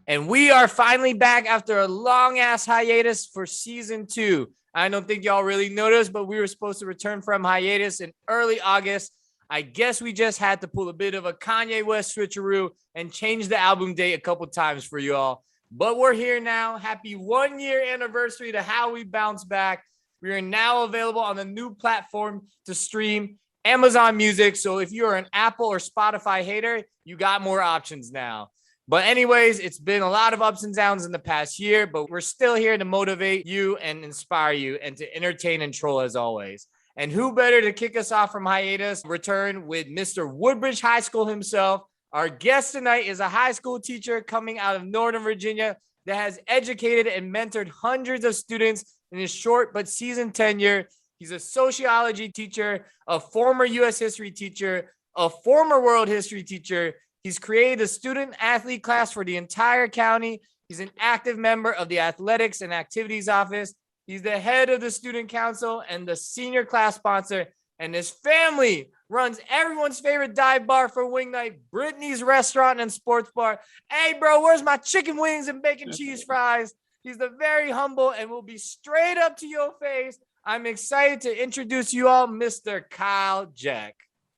And we are finally back after a long-ass hiatus for season 2. I don't think y'all really noticed, but we were supposed to return from hiatus in early August. I guess we just had to pull a bit of a Kanye West switcheroo and change the album date a couple times for y'all. But we're here now. Happy 1-year anniversary to how we bounce back. We are now available on the new platform to stream, Amazon Music. So if you're an Apple or Spotify hater, you got more options now. But anyways, it's been a lot of ups and downs in the past year, but we're still here to motivate you and inspire you and to entertain and troll as always. And who better to kick us off from hiatus? Return with Mr. Woodbridge High School himself. Our guest tonight is a high school teacher coming out of Northern Virginia that has educated and mentored hundreds of students in his short but seasoned tenure. He's a sociology teacher, a former U.S. history teacher, a former world history teacher. He's created a student athlete class for the entire county. He's an active member of the athletics and activities office. He's the head of the student council and the senior class sponsor. And his family runs everyone's favorite dive bar for wing night, Brittany's Restaurant and Sports Bar. Hey, bro, where's my chicken wings and bacon cheese fries? He's the very humble and will be straight up to your face. I'm excited to introduce you all, Mr. Kyle Geck.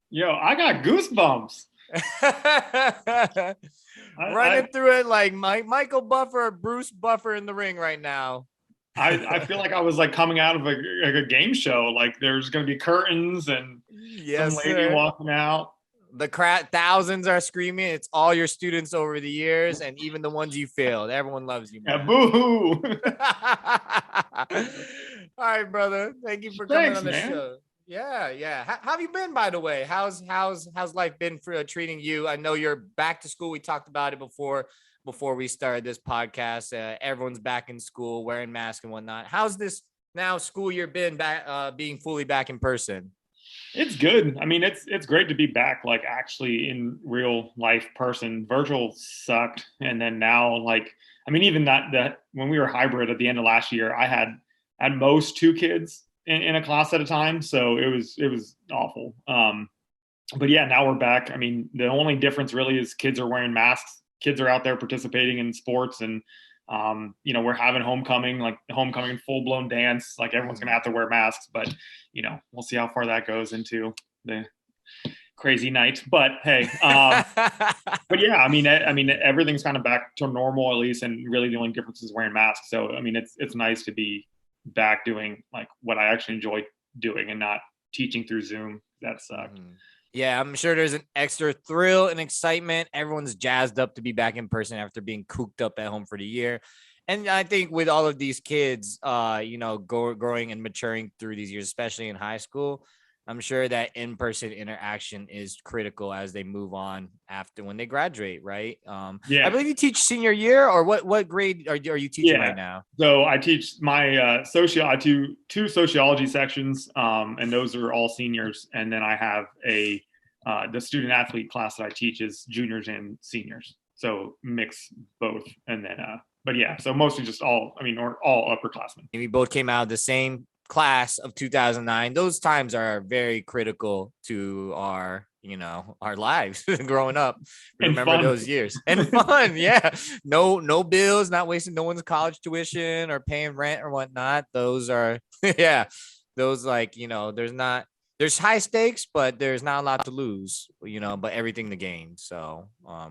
Yo, I got goosebumps. Running through it like Michael Buffer or Bruce Buffer in the ring right now. I feel like I was like coming out of a game show. Like there's going to be curtains and some lady walking out. The crowd, thousands are screaming. It's all your students over the years, and even the ones you failed. Everyone loves you, man. Yeah, boo-hoo. All right, brother. Thank you for coming on the man. show. Yeah. How have you been, by the way? How's life been for treating you? I know you're back to school. We talked about it before we started this podcast. Everyone's back in school, wearing masks and whatnot. How's this now school year been back, being fully back in person? It's good. I mean, it's great to be back, like actually in real life person. Virtual sucked, and then now, like, I mean, even that when we were hybrid at the end of last year, I had at most 2 kids in a class at a time, so it was awful. But yeah, now we're back. I mean, the only difference really is kids are wearing masks. Kids are out there participating in sports, and we're having homecoming full blown dance. Like everyone's gonna have to wear masks, but we'll see how far that goes into the crazy night. But hey, but yeah, I mean, everything's kind of back to normal at least, and really the only difference is wearing masks. So I mean, it's nice to be back doing like what I actually enjoy doing and not teaching through Zoom. That sucked. Yeah, I'm sure there's an extra thrill and excitement. Everyone's jazzed up to be back in person after being cooped up at home for the year. And I think with all of these kids, growing and maturing through these years, especially in high school, I'm sure that in-person interaction is critical as they move on after when they graduate, right? Yeah. I believe you teach senior year, or what grade are you teaching right now? So I teach my I do 2 sociology sections, and those are all seniors. And then I have the student athlete class that I teach is juniors and seniors. So mix both. And then, but yeah, so mostly just all upperclassmen. We both came out of the same class of 2009. Those times are very critical to our lives growing up. Remember those years and fun. Yeah. No bills, not wasting no one's college tuition or paying rent or whatnot. Those are, those there's high stakes, but there's not a lot to lose, but everything to gain. So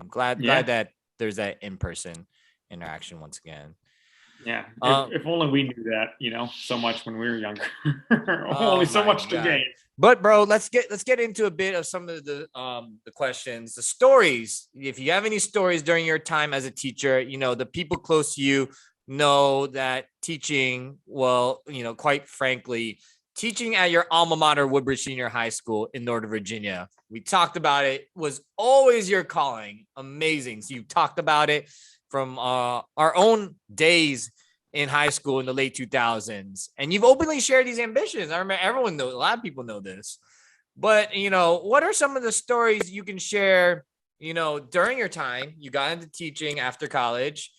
glad that there's that in-person interaction once again. Yeah, if only we knew that, so much when we were younger. Only so much to gain. But bro, let's get into a bit of some of the questions, the stories. If you have any stories during your time as a teacher, the people close to you know that teaching, quite frankly, teaching at your alma mater, Woodbridge Senior High School in Northern Virginia, we talked about it, was always your calling. Amazing. So you talked about it from our own days in high school in the late 2000s. And you've openly shared these ambitions. I remember a lot of people know this. But, what are some of the stories you can share, during your time you got into teaching after college?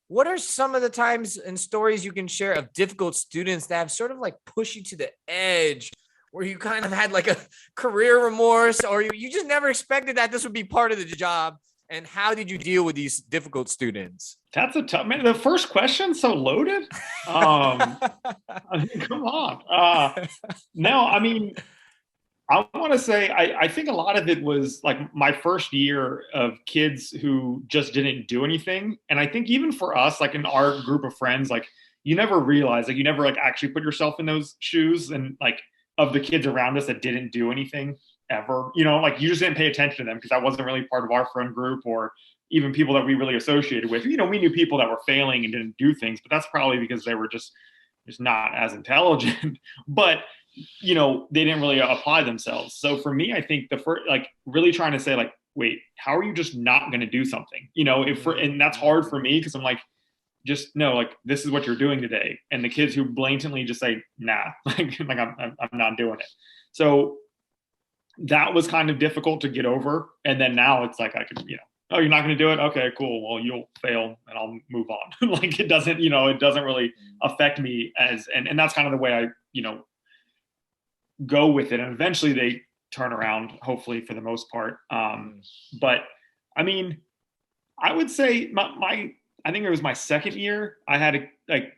What are some of the times and stories you can share of difficult students that have sort of like pushed you to the edge, where you kind of had like a career remorse, or you just never expected that this would be part of the job? And how did you deal with these difficult students? That's a tough, man. The first question so loaded. I mean, come on. No, I mean, I want to say I think a lot of it was like my first year of kids who just didn't do anything. And I think even for us, like in our group of friends, like you never realize, like you never like actually put yourself in those shoes and like of the kids around us that didn't do anything ever, like you just didn't pay attention to them because that wasn't really part of our friend group or even people that we really associated with. We knew people that were failing and didn't do things, but that's probably because they were just not as intelligent. But they didn't really apply themselves. So for me, I think the first, like really trying to say like, wait, how are you just not going to do something? And that's hard for me because I'm like, just no, like this is what you're doing today. And the kids who blatantly just say, nah, like I'm not doing it. So that was kind of difficult to get over. And then now it's like, I could, oh, you're not going to do it. Okay, cool. Well, you'll fail and I'll move on. Like it doesn't really affect me and that's kind of the way I, go with it, and eventually they turn around, hopefully for the most part. But I mean, I would say I think it was my second year, I had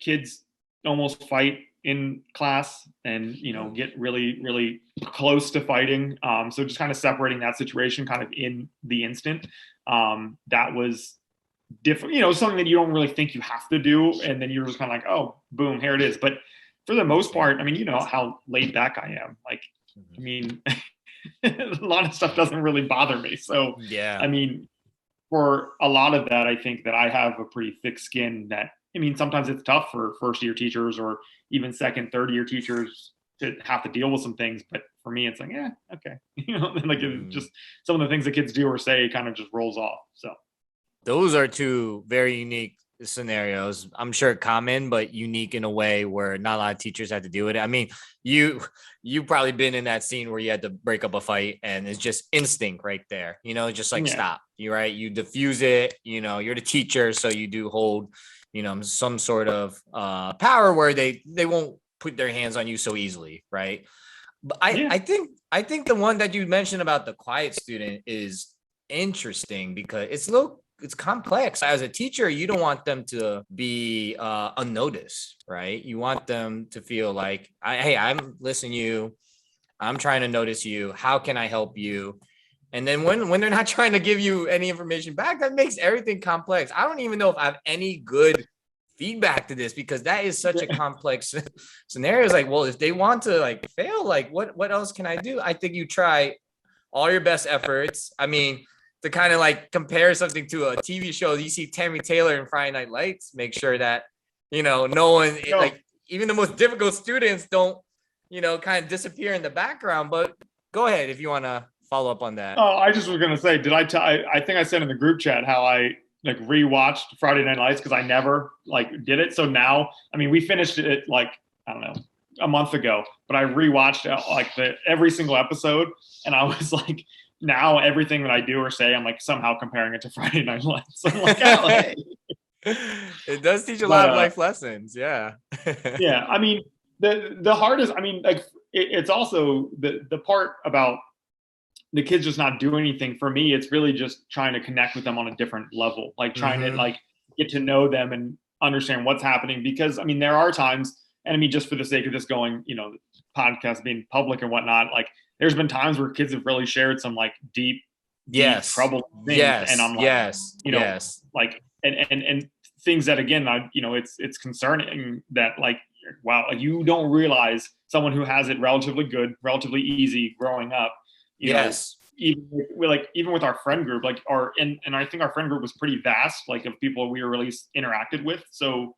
kids almost fight in class and get really really close to fighting. So just kind of separating that situation kind of in the instant, that was different, something that you don't really think you have to do, and then you're just kind of like, oh, boom, here it is. But for the most part, I mean, how laid back I am. Like, I mean, a lot of stuff doesn't really bother me. So, yeah, I mean, for a lot of that, I think that I have a pretty thick skin that, I mean, sometimes it's tough for first year teachers or even second, third year teachers to have to deal with some things. But for me, it's like, yeah, okay. Like it's just some of the things the kids do or say kind of just rolls off. So those are two very unique scenarios. I'm sure common, but unique in a way where not a lot of teachers had to deal with it. I mean, you probably been in that scene where you had to break up a fight and it's just instinct right there, just like, stop, you right. You diffuse it, you're the teacher. So you do hold, some sort of power where they won't put their hands on you so easily. Right. But I think the one that you mentioned about the quiet student is interesting because it's complex. As a teacher, you don't want them to be unnoticed, right? You want them to feel like, hey, I'm listening to you. I'm trying to notice you. How can I help you? And then when they're not trying to give you any information back, that makes everything complex. I don't even know if I have any good feedback to this because that is such a complex scenario. It's like, well, if they want to fail, what else can I do? I think you try all your best efforts. I mean, to kind of compare something to a TV show, you see Tammy Taylor in Friday Night Lights, make sure that, no one, even the most difficult students don't, kind of disappear in the background. But go ahead if you want to follow up on that. Oh, I just was going to say, I think I said in the group chat how I rewatched Friday Night Lights because I never did it. So now, I mean, we finished it I don't know, a month ago, but I rewatched every single episode and I was like, now everything that I do or say, I'm somehow comparing it to Friday Night Lights. I'm like, oh, hey. It does teach a lot of life lessons. Yeah. Yeah. I mean, the hardest, I mean, it's also the part about the kids just not doing anything. For me, it's really just trying to connect with them on a different level, trying to get to know them and understand what's happening. Because I mean, there are times, and I mean, just for the sake of this going, the podcast being public and whatnot, there's been times where kids have really shared some deep trouble things. Yes. And I'm and things that again, it's concerning that wow, you don't realize someone who has it relatively good, relatively easy growing up, know, even with our friend group, and I think our friend group was pretty vast, of people we were really interacted with. So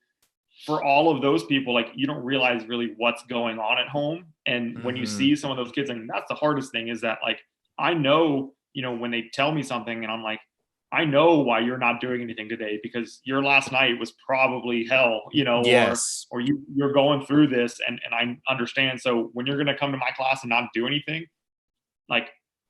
for all of those people, you don't realize really what's going on at home. And when you see some of those kids, and that's the hardest thing is that I know, when they tell me something and I'm like, I know why you're not doing anything today because your last night was probably hell, yes. or you're going through this and I understand. So when you're going to come to my class and not do anything,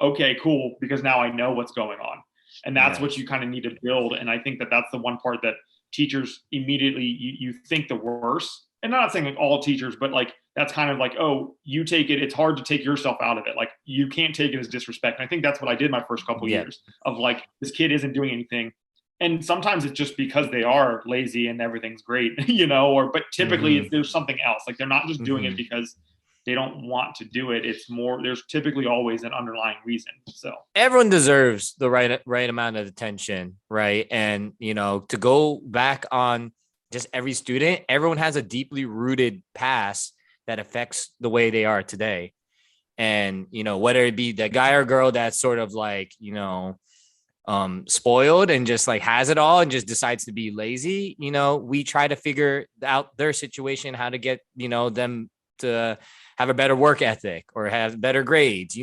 okay, cool. Because now I know what's going on. And that's what you kind of need to build. And I think that that's the one part that teachers immediately, you think the worst, and I'm not saying all teachers, but that's kind of like, oh, you take it. It's hard to take yourself out of it. Like you can't take it as disrespect. And I think that's what I did my first couple of Yeah. years of like, this kid isn't doing anything. And sometimes it's just because they are lazy and everything's great, but typically Hmm. there's something else. Like they're not just doing it Hmm. because they don't want to do it. It's more, there's typically always an underlying reason. So Everyone deserves the right amount of attention, right? And to go back on just every student, everyone has a deeply rooted past that affects the way they are today. And whether it be the guy or girl that's sort of like spoiled and just like has it all and just decides to be lazy, we try to figure out their situation, how to get them to have a better work ethic or have better grades.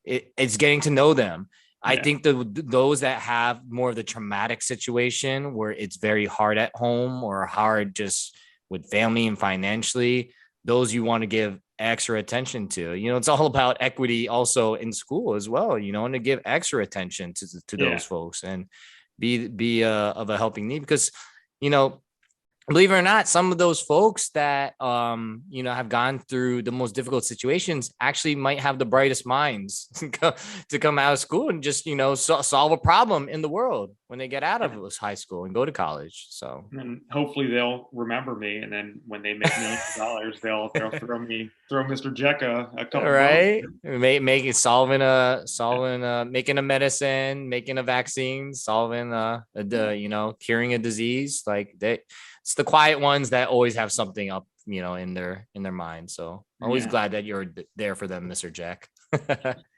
It's getting to know them. I yeah, think those that have more of the traumatic situation where it's very hard at home or hard just with family and financially, those you want to give extra attention to. It's all about equity also in school as well, and to give extra attention to yeah. those folks and be of a helping need because, you know, believe it or not, some of those folks that have gone through the most difficult situations actually might have the brightest minds to come out of school and just solve a problem in the world when they get out of high school and go to college. So And hopefully they'll remember me, and then when they make millions of dollars, they'll throw Mr. Jeck a couple bones. right, making making a medicine, making a vaccine, solving curing a disease. Like that, it's the quiet ones that always have something up in their mind. So always Yeah. glad that you're there for them, Mr. Jack.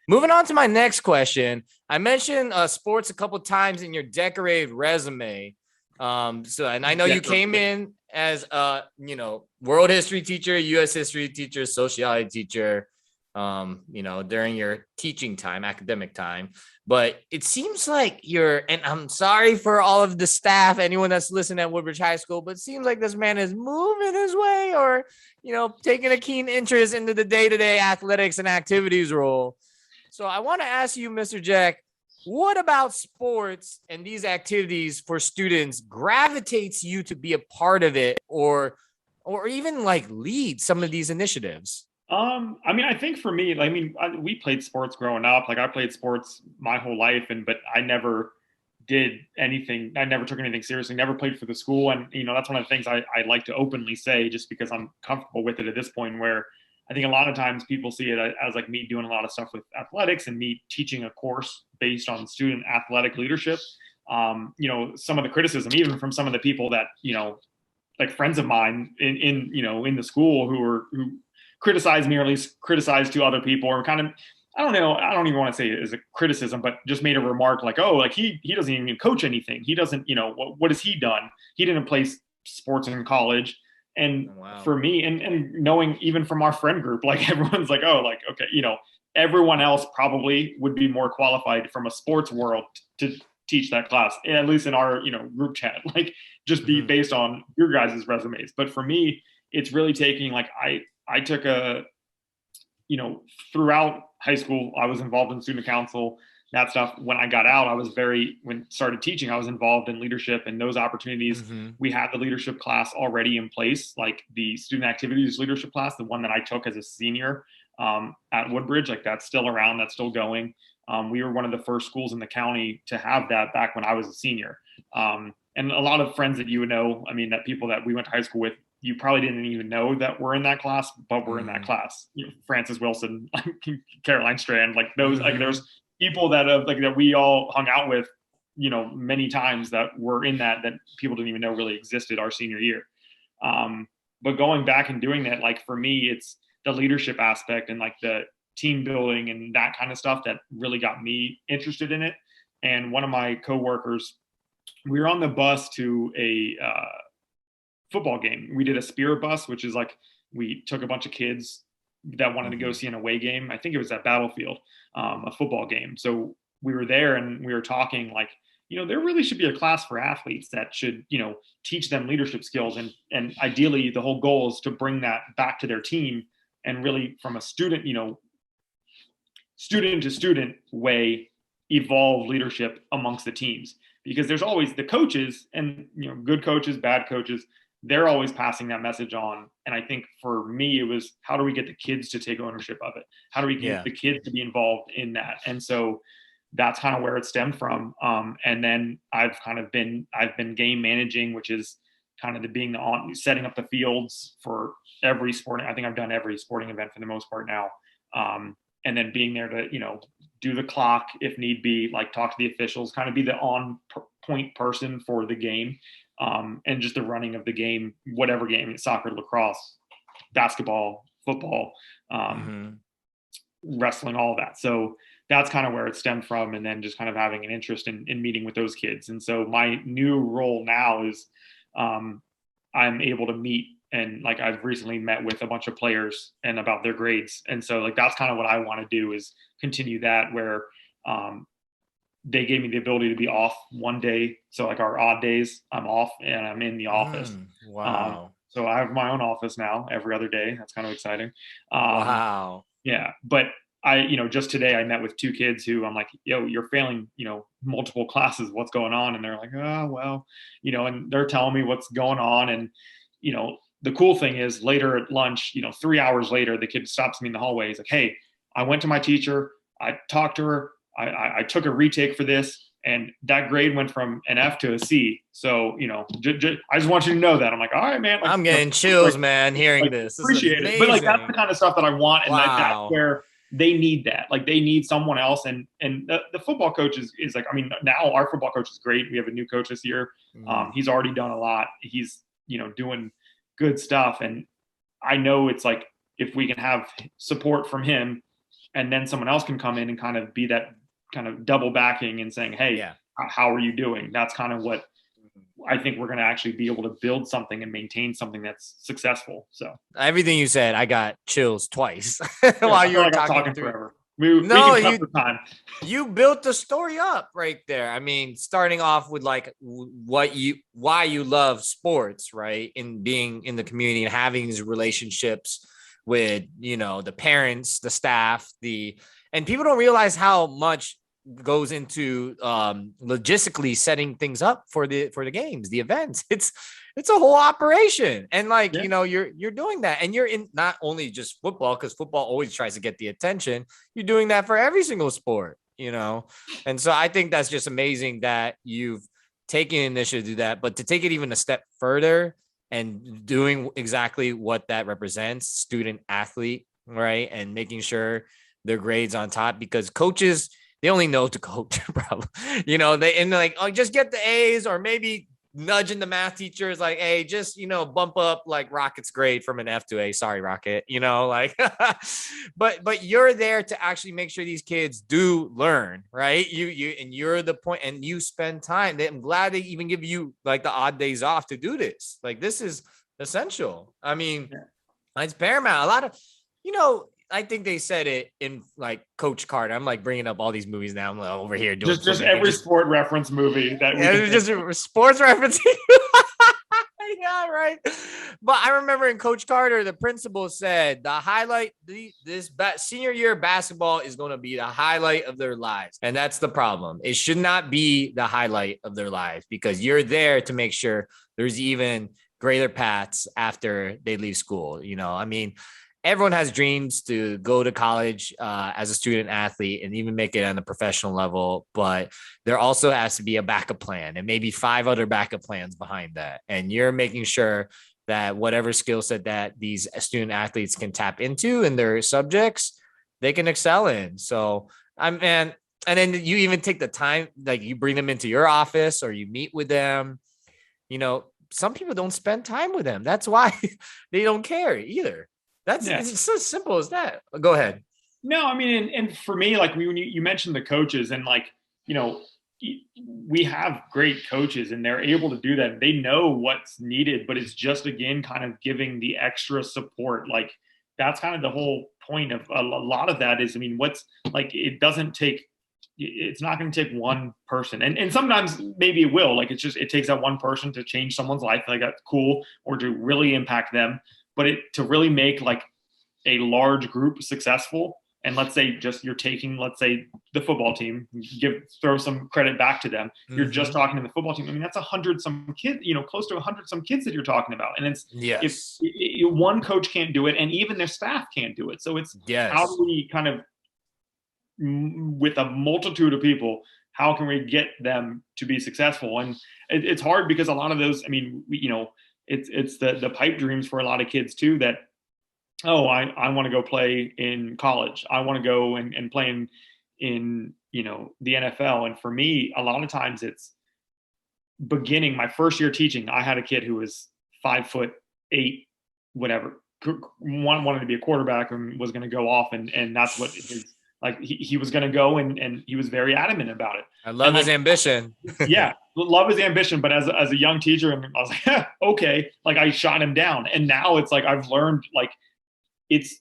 Moving on to my next question. I mentioned sports a couple times in your decorated resume. And I know you came in as world history teacher, US history teacher, sociology teacher, during your teaching time, academic time. But it seems like and I'm sorry for all of the staff, anyone that's listening at Woodbridge High School, but it seems like this man is moving his way or, taking a keen interest into the day-to-day athletics and activities role. So I want to ask you, Mr. Jack, what about sports and these activities for students gravitates you to be a part of it or even like lead some of these initiatives? I mean, I think for me, we played sports growing up. Like I played sports my whole life, but I never did anything. I never took anything seriously. Never played for the school, and that's one of the things I like to openly say, just because I'm comfortable with it at this point. Where I think a lot of times people see it as like me doing a lot of stuff with athletics and me teaching a course based on student athletic leadership. Some of the criticism, even from some of the people that like friends of mine in the school who criticize me, or at least criticize to other people, or kind of, I don't know, I don't even want to say it as a criticism, but just made a remark like, oh, like he doesn't even coach anything. He doesn't, what has he done? He didn't play sports in college. And Wow. for me, and knowing even from our friend group, like everyone's like, oh, like, okay, everyone else probably would be more qualified from a sports world to teach that class, at least in our, group chat, like just be based on your guys' resumes. But for me, it's really taking like, I took throughout high school, I was involved in student council, that stuff. When I got out, when started teaching, I was involved in leadership and those opportunities. We had the leadership class already in place, like the student activities leadership class, the one that I took as a senior at Woodbridge, like that's still around, that's still going. We were one of the first schools in the county to have that back when I was a senior. And a lot of friends that you would know, I mean, that people that we went to high school with, you probably didn't even know that we're in that class, but we're in that class. Francis Wilson, Caroline Strand, like those, like there's people that have like that we all hung out with, many times that were in that people didn't even know really existed our senior year. But going back and doing that, like for me, it's the leadership aspect and like the team building and that kind of stuff that really got me interested in it. And one of my coworkers, we were on the bus to a football game. We did a spirit bus, which is like we took a bunch of kids that wanted to go see an away game. I think it was at Battlefield, a football game. So we were there and we were talking like, there really should be a class for athletes that should, teach them leadership skills. And ideally the whole goal is to bring that back to their team and really from a student, student to student way, evolve leadership amongst the teams. Because there's always the coaches and, good coaches, bad coaches, they're always passing that message on. And I think for me, it was, how do we get the kids to take ownership of it? How do we get the kids to be involved in that? And so that's kind of where it stemmed from. And then I've been game managing, which is kind of setting up the fields for every sporting. I think I've done every sporting event for the most part now. And then being there to, do the clock if need be, like talk to the officials, kind of be the on point person for the game. And just the running of the game, whatever game, soccer, lacrosse, basketball, football, wrestling, all of that. So that's kind of where it stemmed from. And then just kind of having an interest in meeting with those kids. And so my new role now is I'm able to meet, and like I've recently met with a bunch of players and about their grades. And so like that's kind of what I want to do, is continue that, where they gave me the ability to be off one day. So like our odd days, I'm off and I'm in the office. Wow. So I have my own office now every other day. That's kind of exciting. Wow. Yeah. But I, just today I met with two kids who I'm like, yo, you're failing, multiple classes. What's going on? And they're like, oh, well, and they're telling me what's going on. And, the cool thing is later at lunch, 3 hours later, the kid stops me in the hallway. He's like, hey, I went to my teacher. I talked to her. I took a retake for this, and that grade went from an F to a C. So, I just want you to know that. I'm like, all right, man. Like, I'm getting chills, man, hearing this. Appreciate it. But like, that's the kind of stuff that I want. And that's where they need that. Like, they need someone else. And the football coach is like, I mean, now our football coach is great. We have a new coach this year. He's already done a lot. He's, doing good stuff. And I know it's like, if we can have support from him, and then someone else can come in and kind of be that kind of double backing and saying, hey, how are you doing? That's kind of what I think we're going to actually be able to build something and maintain something that's successful. So everything you said, I got chills twice while you were talking through. Forever. We can cut the time. You built the story up right there. I mean, starting off with like why you love sports, right? And being in the community and having these relationships with, the parents, the staff, and people don't realize how much goes into logistically setting things up for the games, the events. It's a whole operation. And like, you're doing that, and you're in not only just football, because football always tries to get the attention. You're doing that for every single sport, And so I think that's just amazing that you've taken initiative to do that, but to take it even a step further and doing exactly what that represents, student athlete, right? And making sure their grades on top, because coaches, they only know to coach, probably, they're like, oh, just get the A's, or maybe nudging the math teachers like, hey, just, bump up like Rocket's grade from an F to A. Sorry, Rocket, like, but you're there to actually make sure these kids do learn, right? And you're the point, and you spend time. I'm glad they even give you like the odd days off to do this. Like, this is essential. I mean, it's paramount. A lot of, I think they said it in like Coach Carter. I'm like bringing up all these movies now. I'm like over here doing just every sport reference movie that just sports referencing. Yeah, right. But I remember in Coach Carter, the principal said the highlight, senior year basketball is going to be the highlight of their lives. And that's the problem. It should not be the highlight of their lives, because you're there to make sure there's even greater paths after they leave school. I mean, everyone has dreams to go to college as a student athlete and even make it on a professional level, but there also has to be a backup plan and maybe 5 other backup plans behind that. And you're making sure that whatever skill set that these student athletes can tap into in their subjects, they can excel in. So and then you even take the time, like you bring them into your office or you meet with them. Some people don't spend time with them. That's why they don't care either. It's so simple as that. Go ahead. No, I mean, and for me, like when you mentioned the coaches, and like, we have great coaches and they're able to do that. They know what's needed, but it's just, again, kind of giving the extra support. Like, that's kind of the whole point of a lot of that is, I mean, it's not going to take one person. And sometimes maybe it will, like, it takes that one person to change someone's life. Like, that's cool, or to really impact them. But to really make like a large group successful, and let's say just you're taking, let's say, the football team, throw some credit back to them. You're just talking to the football team. I mean, that's 100 some kids, close to 100 some kids that you're talking about. And it's, yes, if one coach can't do it, and even their staff can't do it. So it's, how do we kind of, with a multitude of people, how can we get them to be successful? And it's hard because a lot of those, I mean, it's the pipe dreams for a lot of kids too, that, oh, I want to go play in college. I want to go and play in the NFL. And for me, a lot of times it's beginning my first year teaching. I had a kid who was 5'8", whatever, wanted to be a quarterback and was going to go off. And that's what his, like, he was going to go, and he was very adamant about it. I love his ambition. Yeah, love his ambition. But as a young teacher, I was like, okay, like I shot him down. And now it's like, I've learned, like, it's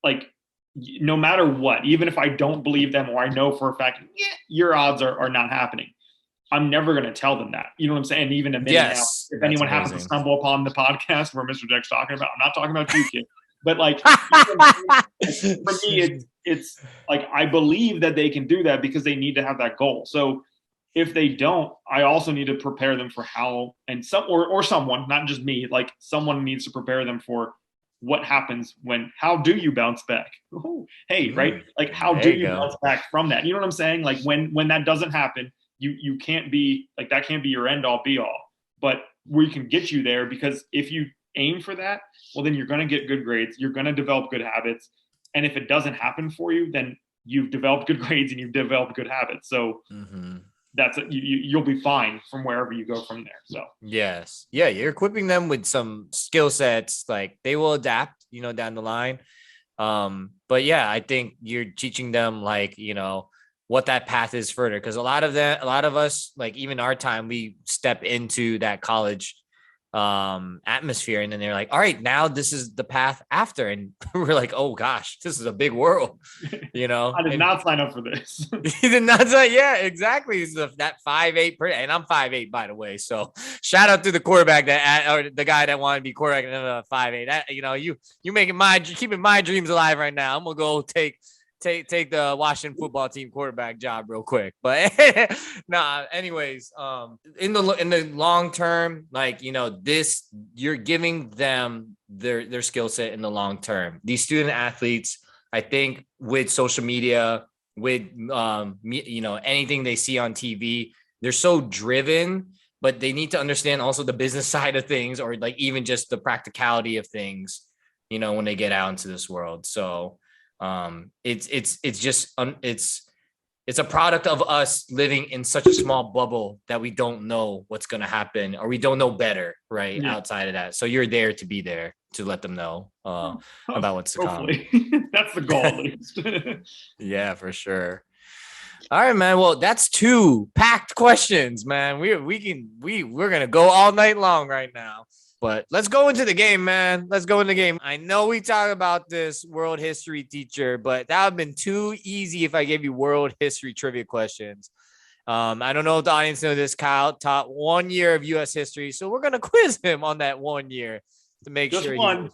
like, no matter what, even if I don't believe them, or I know for a fact, your odds are not happening, I'm never going to tell them that. You know what I'm saying? Even admitting now, if anyone happens to stumble upon the podcast where Mr. Geck's talking about, I'm not talking about you, kid. But like, for me, it's like, I believe that they can do that because they need to have that goal. So if they don't, I also need to prepare them for how, and someone, not just me, like someone needs to prepare them for what happens how do you bounce back? Ooh, hey, right? Like, how do you bounce back from that? You know what I'm saying? Like, when that doesn't happen, you can't be like, that can't be your end all be all, but we can get you there, because if you aim for that, well, then you're going to get good grades. You're going to develop good habits. And if it doesn't happen for you, then you've developed good grades and you've developed good habits. So that's it. You'll be fine from wherever you go from there. So yes, yeah, you're equipping them with some skill sets, like they will adapt, down the line. But yeah, I think you're teaching them, like, what that path is further, because a lot of us, like even our time, we step into that college atmosphere, and then they're like, all right, now this is the path after, and we're like, oh gosh, this is a big world. I did not sign up for this. He did not say, yeah, exactly. He's that 5'8", and I'm 5'8", by the way, so shout out to the quarterback or the guy that wanted to be quarterback and 5'8". That, you keeping my dreams alive right now. I'm gonna go take the Washington football team quarterback job real quick. But anyways, in the long term, like, this, you're giving them their skill set in the long term. These student athletes, I think, with social media, with anything they see on TV, they're so driven, but they need to understand also the business side of things, or like even just the practicality of things, when they get out into this world. So it's a product of us living in such a small bubble that we don't know what's going to happen, or we don't know better, right? Yeah. Outside of that. So you're there to be there to let them know about what's to come. That's the goal, at least. Yeah, for sure. All right, man. Well, that's 2 packed questions, man. We're going to go all night long right now. But let's go into the game, man. Let's go into the game. I know we talk about this world history teacher, but that would have been too easy if I gave you world history trivia questions. I don't know if the audience knows this. Kyle taught 1 year of U.S. history, so we're going to quiz him on that 1 year to make just sure.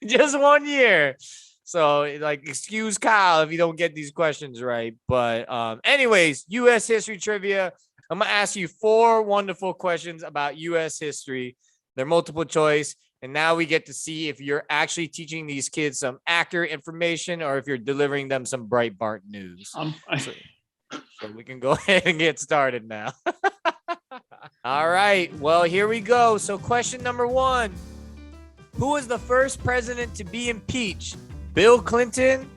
Just 1 year. So, like, excuse Kyle if you don't get these questions right. But anyways, U.S. history trivia. I'm going to ask you 4 wonderful questions about U.S. history. They're multiple choice. And now we get to see if you're actually teaching these kids some accurate information, or if you're delivering them some Breitbart news. So we can go ahead and get started now. All right. Well, here we go. So question number 1. Who was the first president to be impeached? Bill Clinton,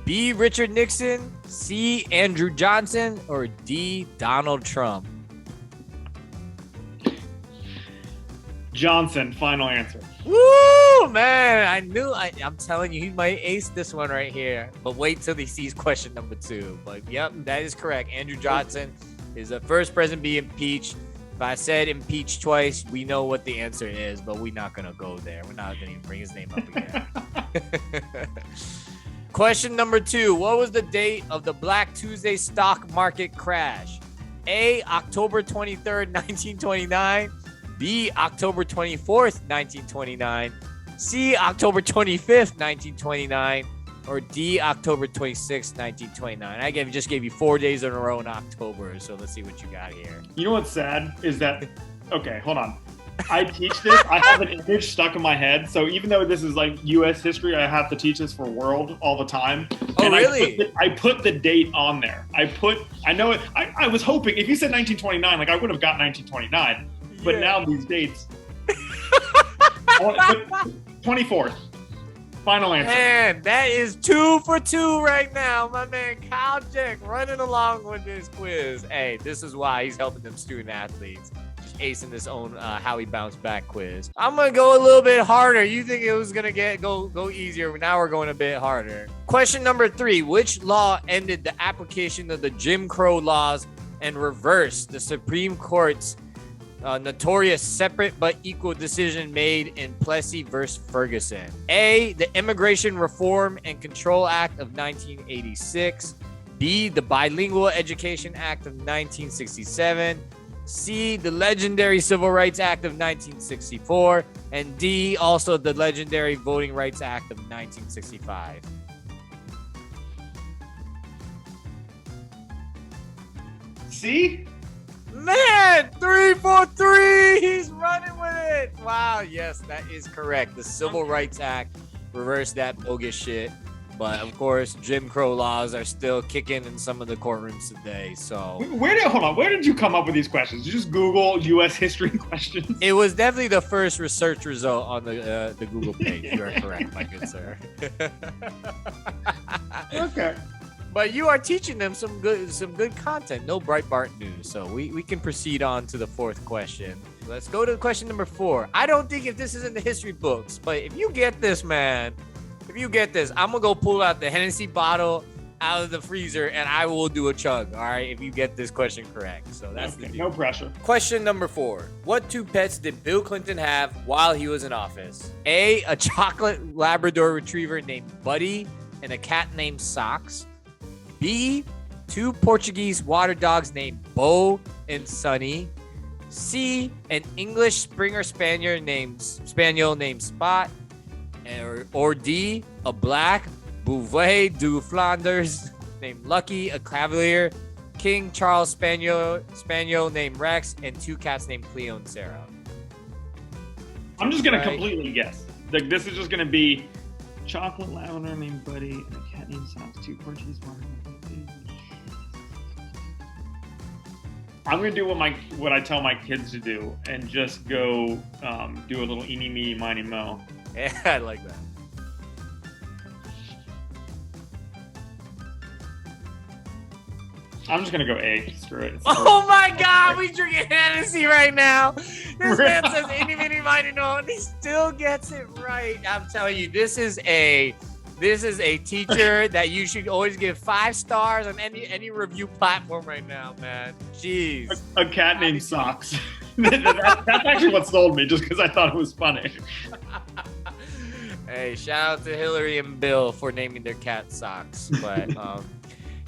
B. Richard Nixon, C. Andrew Johnson, or D. Donald Trump? Johnson, final answer. Woo, man. I'm telling you, he might ace this one right here. But wait till he sees question number 2. But yep, that is correct. Andrew Johnson is the first president to be impeached. If I said impeached twice, we know what the answer is, but we're not going to go there. We're not going to bring his name up again. Question number 2. What was the date of the Black Tuesday stock market crash? A, October 23rd, 1929. B, October 24th, 1929. C, October 25th, 1929. or D, October 26, 1929? I just gave you 4 days in a row in October, so let's see what you got here. You know what's sad is that, okay, hold on. I teach this. I have an image stuck in my head. So even though this is like U.S. history, I have to teach this for world all the time. Oh, and really? I put the date on there. I know it. I was hoping, if you said 1929, like I would have got 1929. But now these dates. 24th. Final answer. Man, that is 2 for 2 right now. My man Kyle Geck running along with this quiz. Hey, this is why he's helping them student athletes. Just acing this own how he bounced back quiz. I'm gonna go a little bit harder. You think it was gonna go easier? Now we're going a bit harder. Question number 3: which law ended the application of the Jim Crow laws and reversed the Supreme Court's notorious separate but equal decision made in Plessy versus Ferguson? A, the Immigration Reform and Control Act of 1986. B, the Bilingual Education Act of 1967. C, the legendary Civil Rights Act of 1964. And D, also the legendary Voting Rights Act of 1965. See? Man, 3 for 3. He's running with it. Wow. Yes, that is correct. The Civil Rights Act reversed that bogus shit. But of course, Jim Crow laws are still kicking in some of the courtrooms today. So Where did you come up with these questions? Did you just Google U.S. history questions? it was definitely the first research result on the Google page. You are correct, my good sir. Okay. But you are teaching them some good content. No Breitbart news. So we can proceed on to the 4th question. Let's go to question number 4. I don't think if this is in the history books, but if you get this, man, I'm gonna go pull out the Hennessy bottle out of the freezer and I will do a chug. All right, if you get this question correct. So that's the deal. No pressure. Question number 4. What 2 pets did Bill Clinton have while he was in office? A chocolate Labrador retriever named Buddy and a cat named Socks. B, 2 Portuguese water dogs named Bo and Sunny. C, an English Springer Spaniel named Spot. Or D, a black Bouvet du Flanders named Lucky, a Cavalier King Charles Spaniel named Rex, and 2 cats named Cleo and Sarah. I'm just gonna completely guess. Like this is just gonna be chocolate lavender named Buddy and a cat named Socks, 2 Portuguese water. I'm gonna do what I tell my kids to do and just go do a little eeny meeny miny mo. Yeah, I like that. I'm just gonna go A. Screw it. Oh my God, we drinking Hennessy right now. This man says any, mini, miny, no, and he still gets it right. I'm telling you, this is a teacher that you should always give 5 stars on any review platform right now, man. Jeez. A cat named Socks. That's actually what sold me, just because I thought it was funny. Hey, shout out to Hillary and Bill for naming their cat Socks. But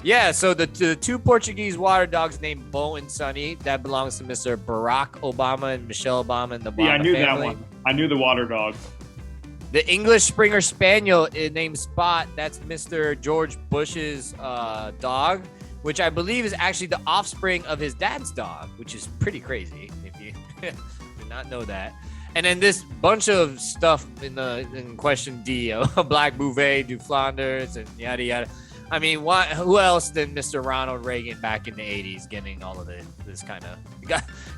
yeah, so the 2 Portuguese water dogs named Bo and Sunny, that belongs to Mr. Barack Obama and Michelle Obama and the Obama family. Yeah, I knew that one. I knew the water dog. The English Springer Spaniel named Spot, that's Mr. George Bush's dog, which I believe is actually the offspring of his dad's dog, which is pretty crazy if you did not know that. And then this bunch of stuff in question D, a black Bouvet du Flanders and yada yada. I mean, who else than Mr. Ronald Reagan back in the 80s getting all of this kind of...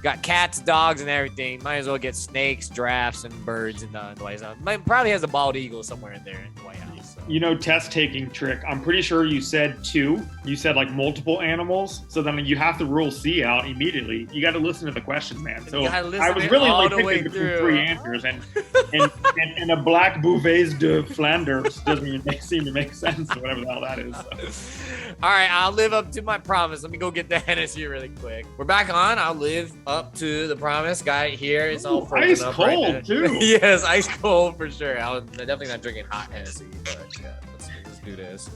Got cats, dogs, and everything. Might as well get snakes, giraffes, and birds in the White House. Probably has a bald eagle somewhere in there in the White House. So. You know, test-taking trick. I'm pretty sure you said 2. You said, like, multiple animals. So then you have to rule C out immediately. You got to listen to the questions, man. So I was really like picking between 3 answers. And a black Bouvet de Flanders doesn't even seem to make sense or whatever the hell that is. So. All right, I'll live up to my promise. Let me go get the Hennessy really quick. We're back on. I'll live up to the promise. Guy here is all frozen ice up cold right too. Yes, ice cold for sure. I'm definitely not drinking hot Hennessy, but yeah, let's do this.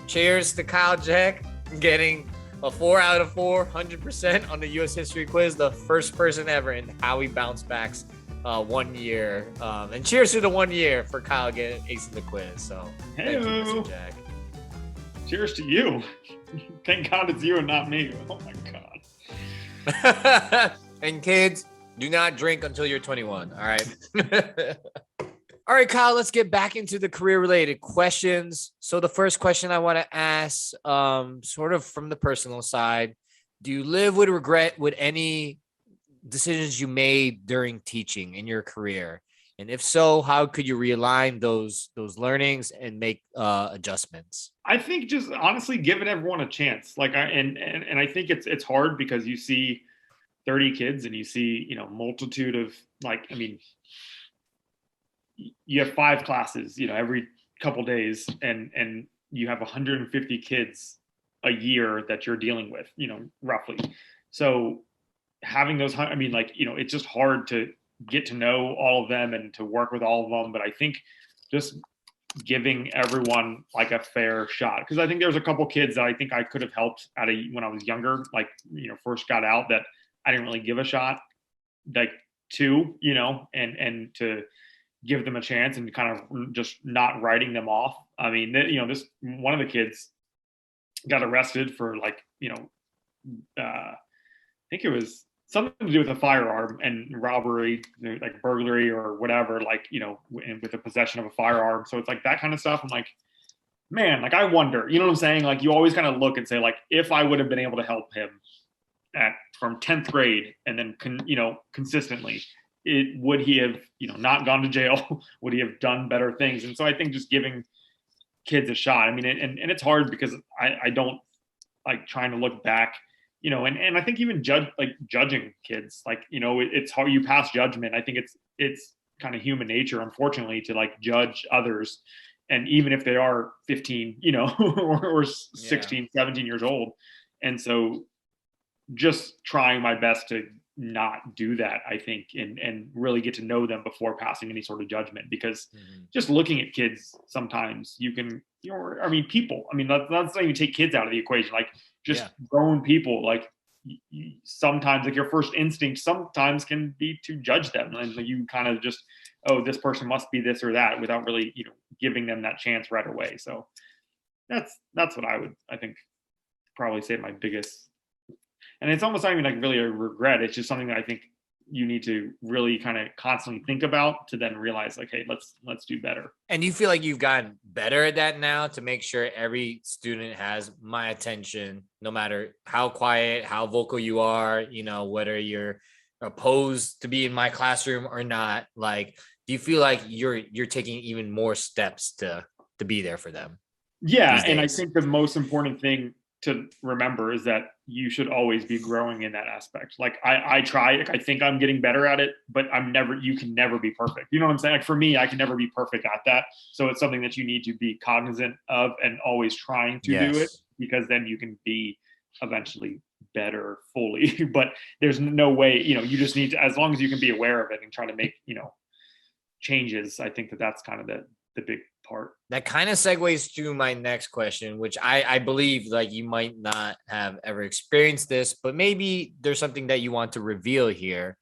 Cheers to Kyle Geck getting a 4 out of 4, 100% on the U.S. history quiz. The first person ever in how he bounced backs 1 year. And cheers to the 1 year for Kyle getting ace in the quiz. So thank you, Mr. Jack. Cheers to you. Thank God it's you and not me. Oh my God. And kids, do not drink until you're 21. All right. All right, Kyle, let's get back into the career-related questions. So the first question I want to ask, sort of from the personal side, do you live with regret with any decisions you made during teaching in your career? And if so, how could you realign those learnings and make adjustments? I think just honestly giving everyone a chance. Like and I think it's hard because you see 30 kids and you see, multitude of you have 5 classes, every couple days, and you have 150 kids a year that you're dealing with, roughly. So having those, it's just hard to get to know all of them and to work with all of them. But I think just giving everyone like a fair shot, because I think there's a couple kids that I think I could have helped when I was younger, first got out, that I didn't really give a shot, to, and to give them a chance and kind of just not writing them off. I mean, this one of the kids got arrested for I think it was something to do with a firearm and robbery, like burglary or whatever, with the possession of a firearm. So it's like that kind of stuff. I'm like, man, I wonder, you know what I'm saying? Like, you always kind of look and say, like, if I would have been able to help him from 10th grade and then, consistently, would he have, not gone to jail? Would he have done better things? And so I think just giving kids a shot. I mean, and it's hard because I don't like trying to look back, and I think even judging kids, it's hard. You pass judgment. I think it's kind of human nature, unfortunately, to judge others. And even if they are 15, or 16, 17 years old. And so just trying my best to not do that, I think, and really get to know them before passing any sort of judgment, because just looking at kids, sometimes you can, people, let's not even take kids out of the equation, grown people, sometimes your first instinct sometimes can be to judge them, and you kind of just, oh, this person must be this or that, without really, giving them that chance right away. So that's what I think probably say my biggest. And it's almost not even really a regret. It's just something that I think you need to really kind of constantly think about to then realize, hey, let's do better. And you feel like you've gotten better at that now, to make sure every student has my attention, no matter how quiet, how vocal you are, whether you're opposed to be in my classroom or not. Do you feel like you're taking even more steps to be there for them? Yeah. And I think the most important thing to remember is that you should always be growing in that aspect. I try, I think I'm getting better at it, but you can never be perfect. You know what I'm saying? For me, I can never be perfect at that. So it's something that you need to be cognizant of and always trying to do it, because then you can be eventually better fully. But there's no way, you just need to, as long as you can be aware of it and try to make, changes. I think that's kind of the big part. That kind of segues to my next question, which I believe you might not have ever experienced this, but maybe there's something that you want to reveal here,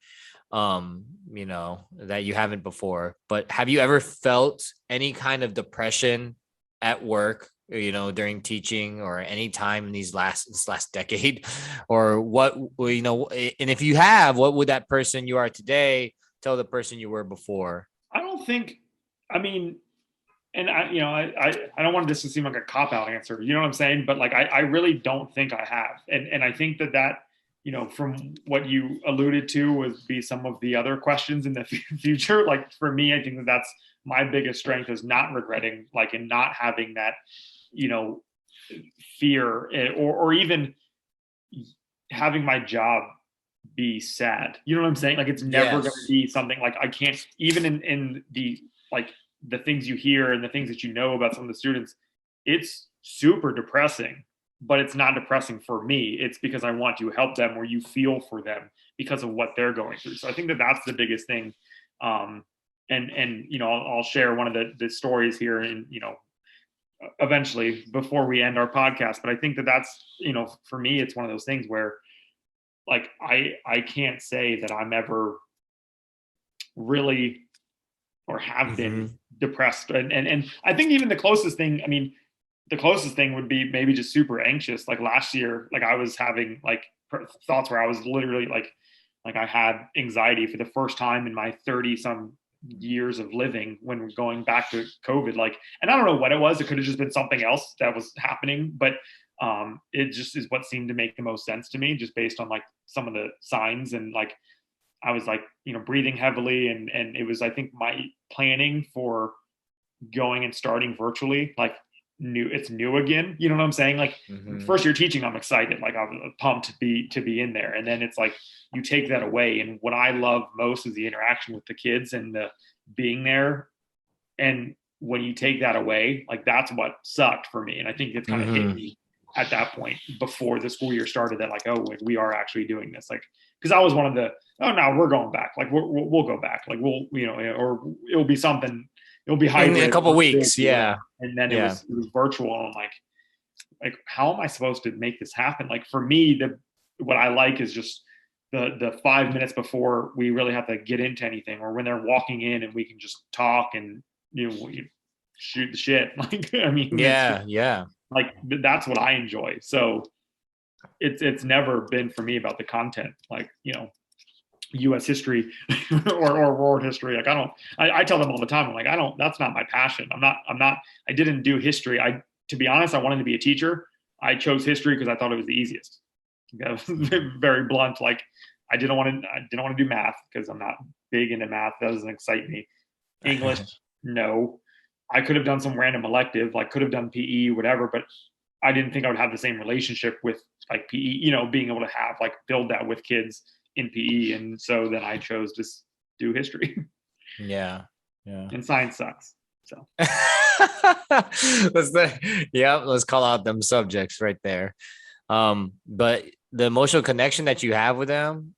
that you haven't before. But have you ever felt any kind of depression at work, during teaching, or any time in this last decade, or what, and if you have, what would that person you are today tell the person you were before? I don't think, and I don't want this to seem like a cop-out answer, you know what I'm saying? But I really don't think I have. And I think that, from what you alluded to would be some of the other questions in the future. For me, I think that's my biggest strength, is not regretting, and not having that, fear, or even having my job be sad. You know what I'm saying? It's never going to be something I can't, even in the, the things you hear and the things that about some of the students, it's super depressing, but it's not depressing for me. It's because I want to help them, or you feel for them because of what they're going through. So I think that's the biggest thing. And I'll share one of the stories here, and eventually, before we end our podcast. But I think that's, for me, it's one of those things where I can't say that I'm ever really, or have Mm-hmm. been depressed. And I think even the closest thing, I mean, the closest thing would be maybe just super anxious. Like last year, like I was having like thoughts where I was literally like I had anxiety for the first time in my 30 some years of living when we're going back to COVID. Like, and I don't know what it was. It could have just been something else that was happening, but it just is what seemed to make the most sense to me, just based on like some of the signs. And like I was like, you know, breathing heavily, and it was, I think, my planning for going and starting virtually, like it's new again. You know what I'm saying? Like first year teaching, I'm excited, like I'm pumped to be in there, and then it's like you take that away, and what I love most is the interaction with the kids and the being there. And when you take that away, like that's what sucked for me. And I think it's kind of hit me at that point before the school year started, that like, oh, we are actually doing this. Like, because I was one of the, oh no, we're going back, like we'll go back, like we'll, you know, or it'll be something, it'll be hybrid in a couple weeks. Yeah. And then it was virtual. And I'm like, how am I supposed to make this happen? Like for me, what I like is just the 5 minutes before we really have to get into anything, or when they're walking in and we can just talk and, you know, shoot the shit. Like, I mean, yeah. Like that's what I enjoy. So it's never been for me about the content, like, you know, U.S. history or world history. Like I tell them all the time, I'm like, that's not my passion. I didn't do history. To be honest, I wanted to be a teacher. I chose history because I thought it was the easiest. Very blunt. Like I didn't want to do math because I'm not big into math. That doesn't excite me. English, no. I could have done some random elective, like could have done PE, whatever, but I didn't think I would have the same relationship with like PE, you know, being able to have like build that with kids in PE. And so then I chose to do history. Yeah. And science sucks. So let's call out them subjects right there. But the emotional connection that you have with them,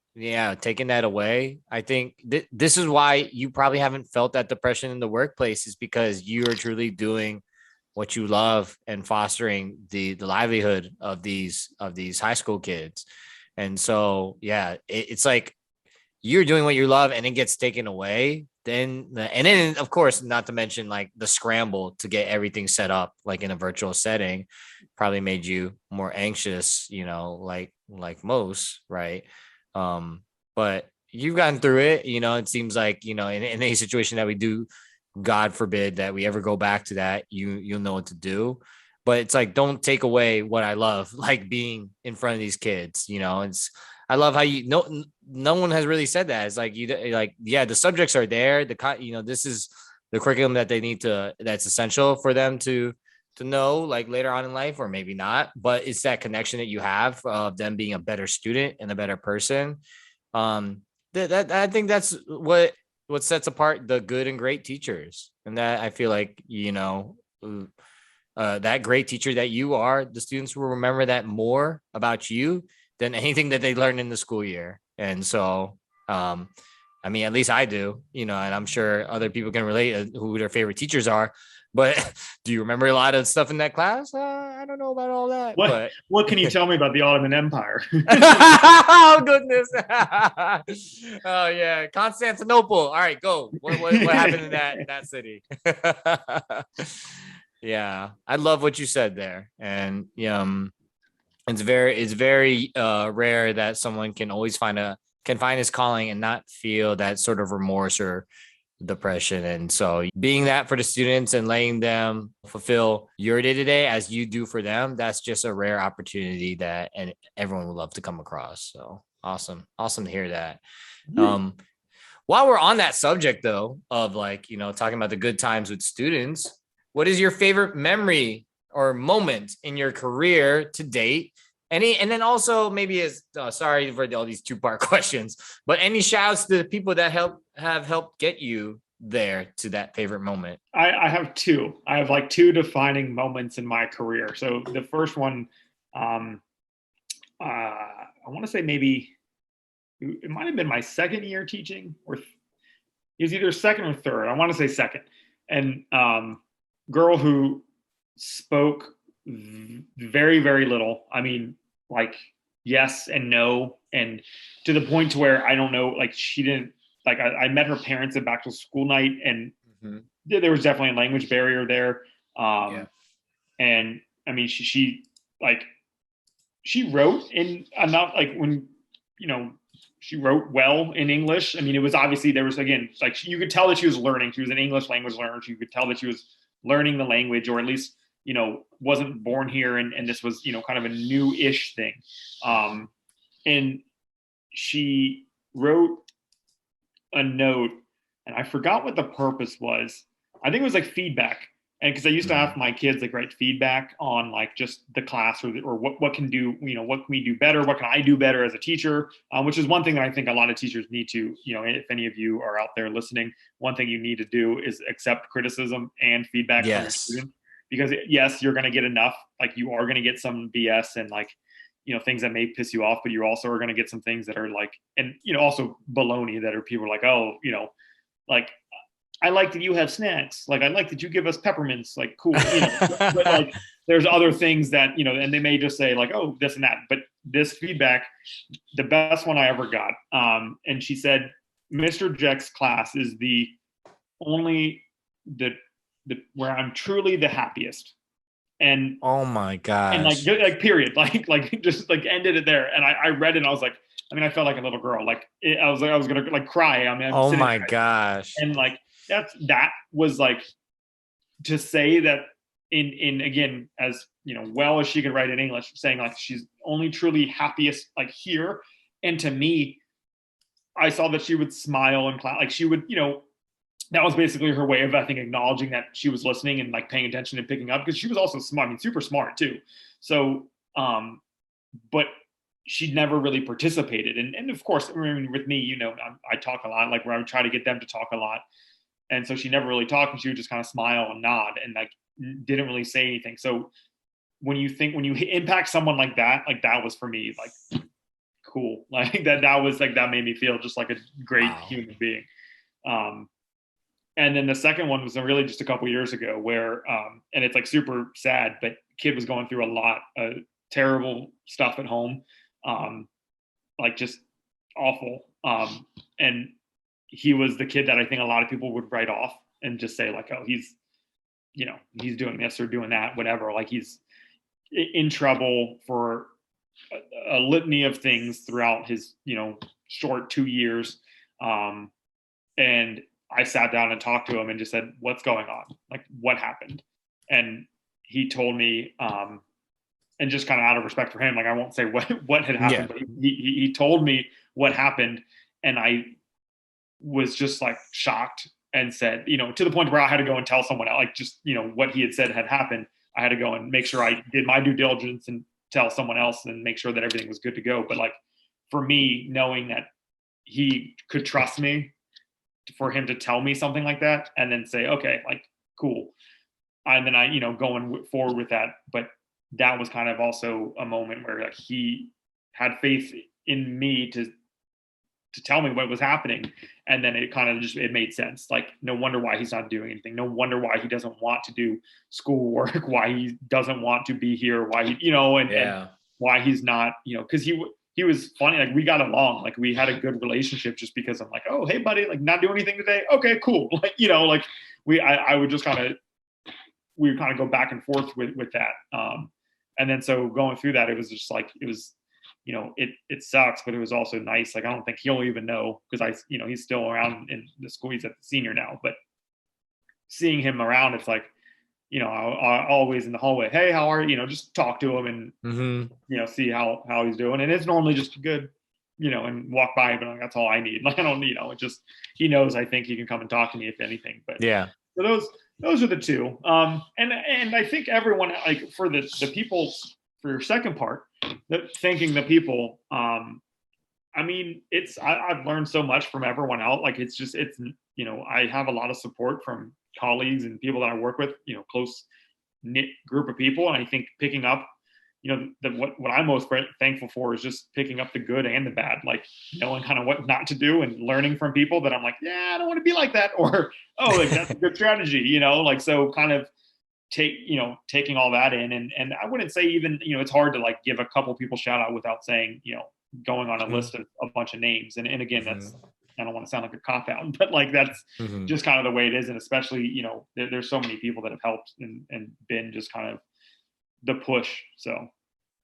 taking that away, I think this is why you probably haven't felt that depression in the workplace, is because you are truly doing what you love and fostering the livelihood of these high school kids. And so, it's like you're doing what you love and it gets taken away. And then of course, not to mention like the scramble to get everything set up, like in a virtual setting, probably made you more anxious, you know, like most, right? But you've gotten through it. You know, it seems like, you know, in any situation that we do, God forbid that we ever go back to that, you'll know what to do. But it's like, don't take away what I love, like being in front of these kids. You know, I love how no one has really said that. It's like, the subjects are there. This is the curriculum that they need that's essential for them to know, like later on in life, or maybe not, but it's that connection that you have of them being a better student and a better person. That I think that's what sets apart the good and great teachers. And that I feel like, you know, that great teacher that you are, the students will remember that more about you than anything that they learned in the school year. And so, I mean, at least I do, you know, and I'm sure other people can relate who their favorite teachers are. But do you remember a lot of stuff in that class? I don't know about all that. What can you tell me about the Ottoman Empire? Oh, goodness. Oh, yeah. Constantinople. All right, go. What happened in that city? Yeah, I love what you said there. And it's very rare that someone can find his calling and not feel that sort of remorse or depression. And so being that for the students and letting them fulfill your day-to-day as you do for them, that's just a rare opportunity that and everyone would love to come across. So awesome to hear that. While we're on that subject though, of like, you know, talking about the good times with students, what is your favorite memory or moment in your career to date? And then also maybe sorry for all these two-part questions, but any shouts to the people that have helped get you there to that favorite moment? I have two. I have like two defining moments in my career. So the first one, I want to say maybe it might have been my second year teaching, or it was either second or third. I want to say second. And girl who spoke very, very little. I mean, like yes and no, and to the point to where I don't know, like she didn't like I met her parents at back to school night, and Mm-hmm. there was definitely a language barrier there. Yeah. And I mean, she wrote in enough, like when, she wrote well in English. I mean, it was obviously, there was, again, like you could tell that she was learning. She was an English language learner. You could tell that she was learning the language, or at least, wasn't born here. And this was, kind of a new-ish thing. And she wrote a note, and I forgot what the purpose was. I think it was like feedback. And because I used to have my kids like write feedback on like just the class, or what can do, what can we do better? What can I do better as a teacher? Which is one thing that I think a lot of teachers need to, if any of you are out there listening, one thing you need to do is accept criticism and feedback from your students. Because yes, you're going to get enough, like you are going to get some BS and like, things that may piss you off, but you also are going to get some things that are like, and, also baloney that are people are like, oh, like, I like that you have snacks. Like, I like that you give us peppermints. Like, cool. But like, there's other things that, and they may just say like, oh, this and that. But this feedback, the best one I ever got. And she said, Mr. Geck's class is the only where I'm truly the happiest. And oh my gosh. And like period. Like just like ended it there. And I read it and I was like, I mean, I felt like a little girl. Like I was gonna like cry. I mean, oh my gosh. And like that was like, to say that in again, as well as she could write in English, saying like she's only truly happiest like here. And to me, I saw that she would smile and clap, like she would, that was basically her way of, I think, acknowledging that she was listening and like paying attention and picking up, because she was also smart. I mean, super smart too. So, but she never really participated. And of course, I mean, with me, I talk a lot, like where I would try to get them to talk a lot. And so she never really talked, and she would just kind of smile and nod and like didn't really say anything. So when you impact someone like that was for me like cool. Like that was like, that made me feel just like a great human being. And then the second one was really just a couple years ago where, and it's like super sad, but kid was going through a lot of terrible stuff at home. Like just awful. And he was the kid that I think a lot of people would write off and just say like, oh, he's doing this or doing that, whatever. Like he's in trouble for a litany of things throughout his, short 2 years. And I sat down and talked to him and just said, what's going on? Like, what happened? And he told me, and just kind of out of respect for him, like I won't say what had happened, but he told me what happened. And I was just like shocked and said, to the point where I had to go and tell someone else, like just, what he had said had happened. I had to go and make sure I did my due diligence and tell someone else and make sure that everything was good to go. But like, for me, knowing that he could trust me, for him to tell me something like that and then say, okay, like, cool. And then I, going forward with that. But that was kind of also a moment where like he had faith in me to tell me what was happening. And then it kind of just, it made sense. Like, no wonder why he's not doing anything. No wonder why he doesn't want to do schoolwork, why he doesn't want to be here, why he, and why he's not, cause he was funny. Like we got along, like we had a good relationship just because I'm like, oh, hey buddy, like not doing anything today. Okay, cool. Like, like I would just we would kind of go back and forth with that. And then, so going through that, it was just like, it was, it sucks, but it was also nice. Like, I don't think he'll even know, because he's still around in the school. He's at the senior now, but seeing him around, it's like, I always in the hallway, hey, how are you? Just talk to him and, see how he's doing. And it's normally just good, and walk by him, and like, that's all I need. Like, I don't, it just, he knows, I think he can come and talk to me if anything, but yeah. So those are the two. And I think everyone, like for the people, for your second part, thanking the people, I mean, I've learned so much from everyone else. Like, it's I have a lot of support from colleagues and people that I work with, close knit group of people. And I think picking up, what I'm most thankful for is just picking up the good and the bad, like knowing kind of what not to do and learning from people that I'm like, yeah, I don't want to be like that. Or, oh, like that's a good strategy, like, so kind of taking all that in. And I wouldn't say even, it's hard to like give a couple people shout out without saying, going on a list of a bunch of names. And again, that's I don't want to sound like a cop out, but like that's just kind of the way it is. And especially, you know, there's so many people that have helped and been just kind of the push. So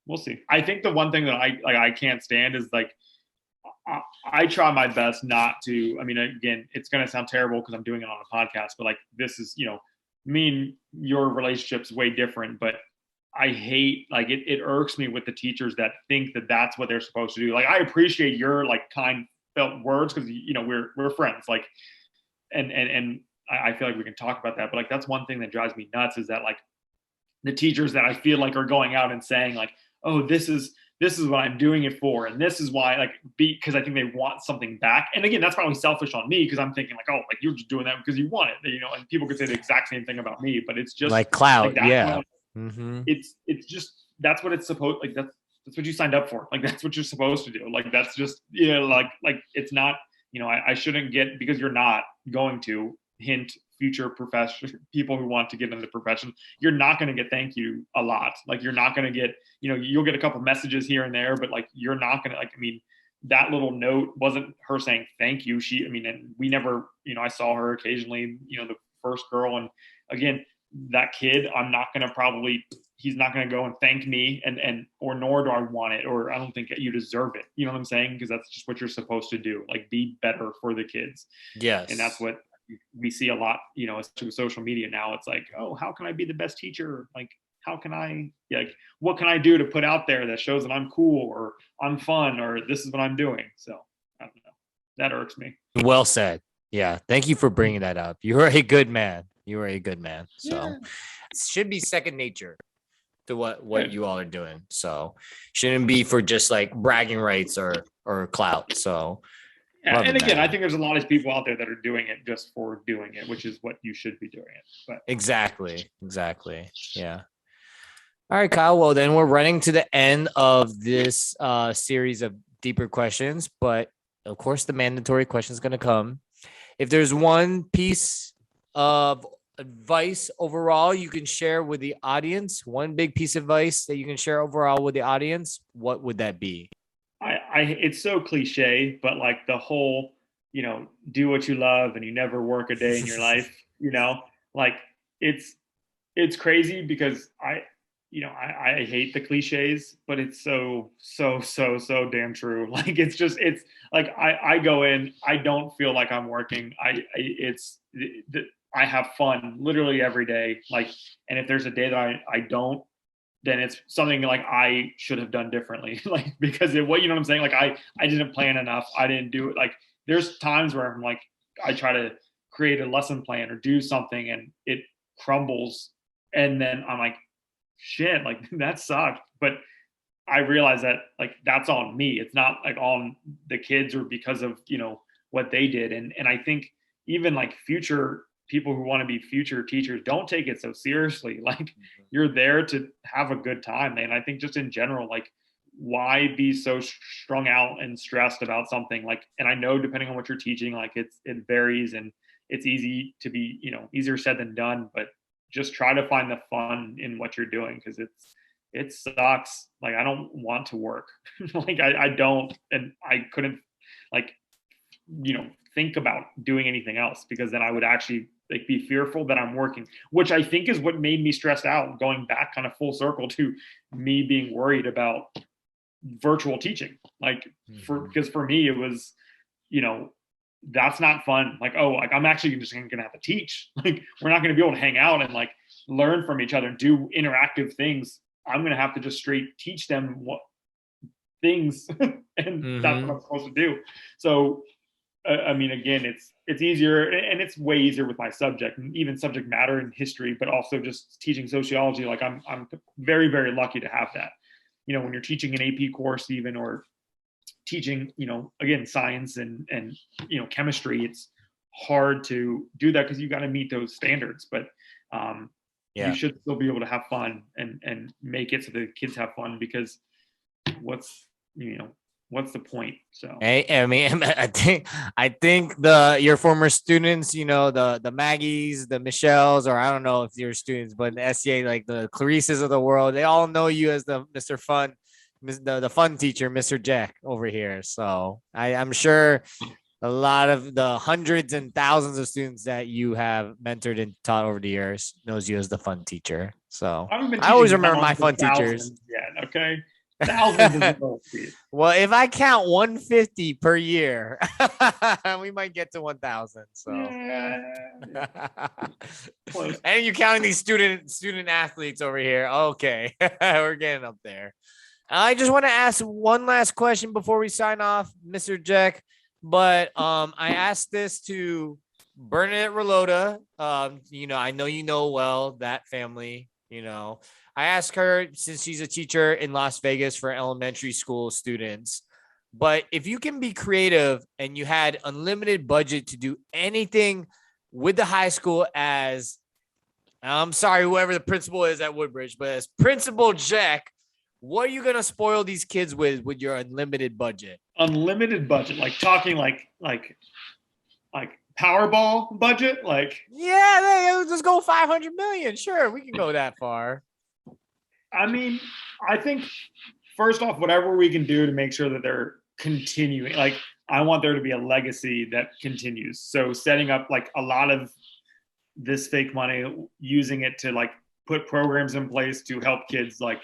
we'll see. I think the one thing that I can't stand is like, I try my best not to. I mean, again, it's going to sound terrible because I'm doing it on a podcast, but like this is, you know, me and your relationship's way different. But I hate, like, it irks me with the teachers that think that that's what they're supposed to do. Like, I appreciate your like kind felt words because, you know, we're friends. Like, and I feel like we can talk about that. But like, that's one thing that drives me nuts is that like the teachers that I feel like are going out and saying like, oh, this is what I'm doing it for, and this is why, like, because I think they want something back. And again, that's probably selfish on me because I'm thinking like, oh, like you're just doing that because you want it, you know. And people could say the exact same thing about me, but it's just like clout, like, yeah. It's just that's what it's supposed, like that's what you signed up for. Like that's what you're supposed to do. Like that's just, you know, like it's not, you know, I shouldn't get, because you're not going to hint future profession people who want to get into the profession, you're not going to get thank you a lot. Like you're not going to get, you know, you'll get a couple messages here and there, but like you're not going to, like, I mean, that little note wasn't her saying thank you. She, I mean, and we never, you know, I saw her occasionally, you know, the first girl, and again, that kid, I'm not going to probably, he's not going to go and thank me, and or nor do I want it, or I don't think you deserve it. You know what I'm saying? Because that's just what you're supposed to do. Like be better for the kids. Yes. And that's what we see a lot, you know, especially with social media now. It's like, oh, how can I be the best teacher? Like, how can I, like, what can I do to put out there that shows that I'm cool or I'm fun or this is what I'm doing? So I don't know. That irks me. Well said. Yeah. Thank you for bringing that up. You're a good man. You are a good man. So it should be second nature to what you all are doing. So shouldn't be for just like bragging rights or clout. So yeah, and again, I think there's a lot of people out there that are doing it just for doing it, which is what you should be doing it. But exactly. Yeah. All right, Kyle. Well, then we're running to the end of this series of deeper questions, but of course the mandatory question is going to come. If there's one piece of advice overall you can share with the audience, one big piece of advice that you can share overall with the audience, what would that be? It's so cliche, but like the whole, you know, do what you love and you never work a day in your life, you know, like it's crazy because I hate the cliches, but it's so damn true. Like, it's like, I go in, I don't feel like I'm working. I have fun literally every day. Like, and if there's a day that I don't, then it's something like I should have done differently. Like, because what, you know what I'm saying? Like I didn't plan enough. I didn't do it. Like there's times where I'm like, I try to create a lesson plan or do something and it crumbles. And then I'm like, shit, like that sucked. But I realize that like, that's on me. It's not like on the kids or because of, you know, what they did. And I think even like future people who want to be future teachers, don't take it so seriously. Like you're there to have a good time. And I think just in general, like why be so strung out and stressed about something? Like, and I know depending on what you're teaching, like it varies and it's easy to be, you know, easier said than done, but just try to find the fun in what you're doing. Cause it sucks. Like, I don't want to work. Like I don't, and I couldn't like, you know, think about doing anything else because then I would actually like be fearful that I'm working, which I think is what made me stressed out, going back kind of full circle to me being worried about virtual teaching. Like because for me, it was, you know, that's not fun. Like, oh, like I'm actually just going to have to teach. Like, we're not going to be able to hang out and like learn from each other, do interactive things. I'm going to have to just straight teach them what things and that's what I'm supposed to do. So I mean, again, it's easier and it's way easier with my subject and even subject matter in history, but also just teaching sociology. Like I'm very, very lucky to have that. You know, when you're teaching an AP course, even, or teaching, you know, again, science and you know, chemistry, it's hard to do that because you got to meet those standards. But you should still be able to have fun and make it so the kids have fun, because what's the point? So I mean, I think your former students, you know, the Maggies, the Michelles, or I don't know if you're students, but the SCA, like the Clarices of the world, they all know you as the Mr. Fun, the fun teacher, Mr. Geck over here. So I'm sure a lot of the hundreds and thousands of students that you have mentored and taught over the years knows you as the fun teacher. So I haven't been I always teaching remember my thousands fun and teachers. thousands yet. Okay, thousands is a little steep. Well, if I count 150 per year, we might get to 1,000. So, Yeah, close. and you're counting these student athletes over here. Okay, we're getting up there. I just want to ask one last question before we sign off, Mr. Geck. But I asked this to Bernadette Relota. I know you know well that family. I asked her, since she's a teacher in Las Vegas for elementary school students. But if you can be creative and you had unlimited budget to do anything with the high school, as I'm sorry, whoever the principal is at Woodbridge, but as Principal Geck, what are you gonna spoil these kids with your unlimited budget? Unlimited budget, like talking like Powerball budget, like let's just go 500 million. Sure, we can go that far. I mean, I think first off, whatever we can do to make sure that they're continuing, like I want there to be a legacy that continues. So setting up like a lot of this fake money, using it to like put programs in place to help kids like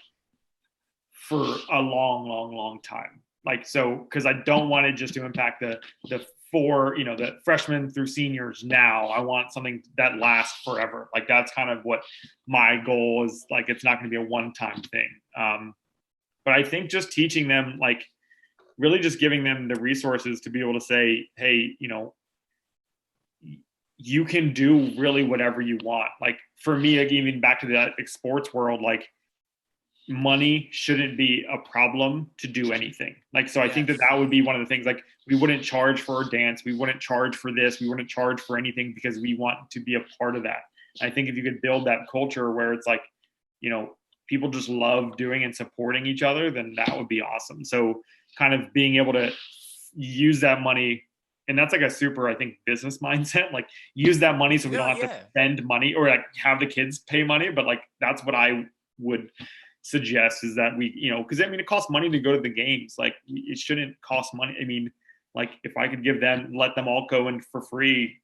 for a long time. Like, so, because I don't want it just to impact the the freshmen through seniors now. I want something that lasts forever. Like, that's kind of what my goal is. Like, it's not going to be a one-time thing. But I think just teaching them, like, really just giving them the resources to be able to say, hey, you can do really whatever you want. Like, for me, like, even back to that sports world, like, money shouldn't be a problem to do anything. Like, so I think that would be one of the things. Like, we wouldn't charge for a dance, we wouldn't charge for this, we wouldn't charge for anything, because we want to be a part of that. I think if you could build that culture where it's like, people just love doing and supporting each other, then that would be awesome. So kind of being able to use that money, and that's like a super, I think, business mindset, like use that money so we don't have to spend money or like have the kids pay money. But like, that's what I would suggest, is that we, because it costs money to go to the games. Like, it shouldn't cost money. I mean, like, if I could let them all go in for free,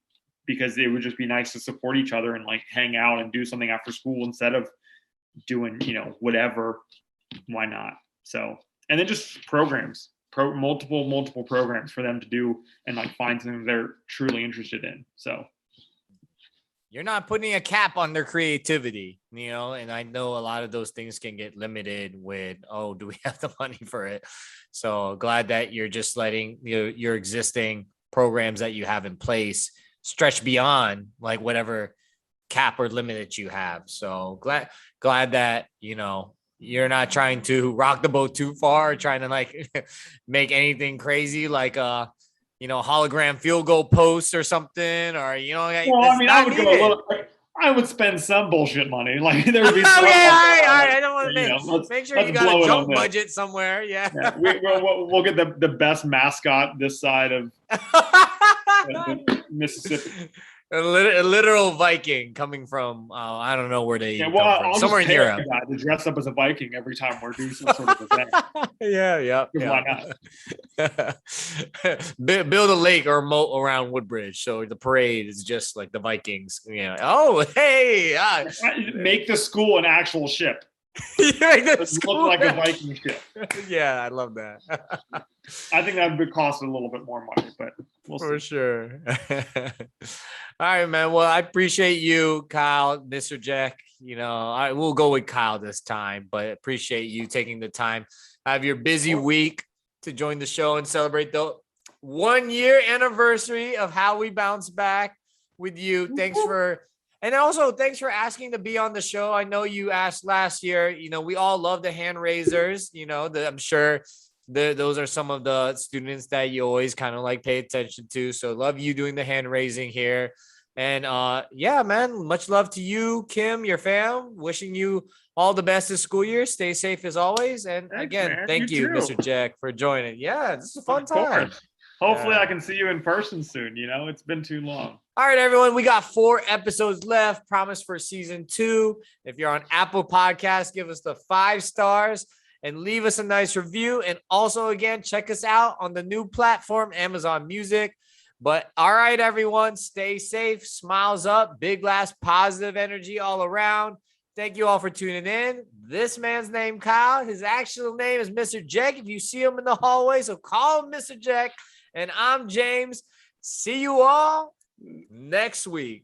because it would just be nice to support each other and like hang out and do something after school instead of doing, whatever, why not? So, and then just programs, multiple programs for them to do and like find something they're truly interested in. So you're not putting a cap on their creativity, and I know a lot of those things can get limited with, oh, do we have the money for it? So glad that you're just letting your existing programs that you have in place stretch beyond like whatever cap or limit that you have. So glad that, you're not trying to rock the boat too far, trying to like make anything crazy, like hologram field goal posts or something, or I would spend some bullshit money. Like, there would be okay, all right. I don't want to make sure you got a junk budget somewhere. Yeah. We'll get the best mascot this side of Mississippi. A literal Viking coming from I don't know where they come from. I'll somewhere in Europe. To dress up as a Viking every time we're doing some sort of event. Yeah. Why not? Build a lake or a moat around Woodbridge, so the parade is just like the Vikings. Oh, hey! Make the school an actual ship. Look like a Viking ship. Yeah, I love that. I think that would cost a little bit more money, but we'll see. For sure. All right, man. Well, I appreciate you, Kyle, Mr. Geck. I will go with Kyle this time, but appreciate you taking the time out of your busy week to join the show and celebrate the 1-year anniversary of how we bounce back with you. Thanks for asking to be on the show. I know you asked last year. We all love the hand raisers. I'm sure those are some of the students that you always kind of like pay attention to. So love you doing the hand raising here. And yeah, man, much love to you, Kim, your fam. Wishing you all the best this school year. Stay safe as always. And again, thank you, Mr. Geck, for joining. Yeah, this is a fun time. Hopefully I can see you in person soon. It's been too long. All right, everyone. We got 4 episodes left. Promise for season 2. If you're on Apple Podcasts, give us the 5 stars and leave us a nice review. And also, again, check us out on the new platform, Amazon Music. But all right, everyone, stay safe, smiles up, big glass, positive energy all around. Thank you all for tuning in. This man's name, Kyle. His actual name is Mr. Geck. If you see him in the hallway, so call him Mr. Geck. And I'm James. See you all next week.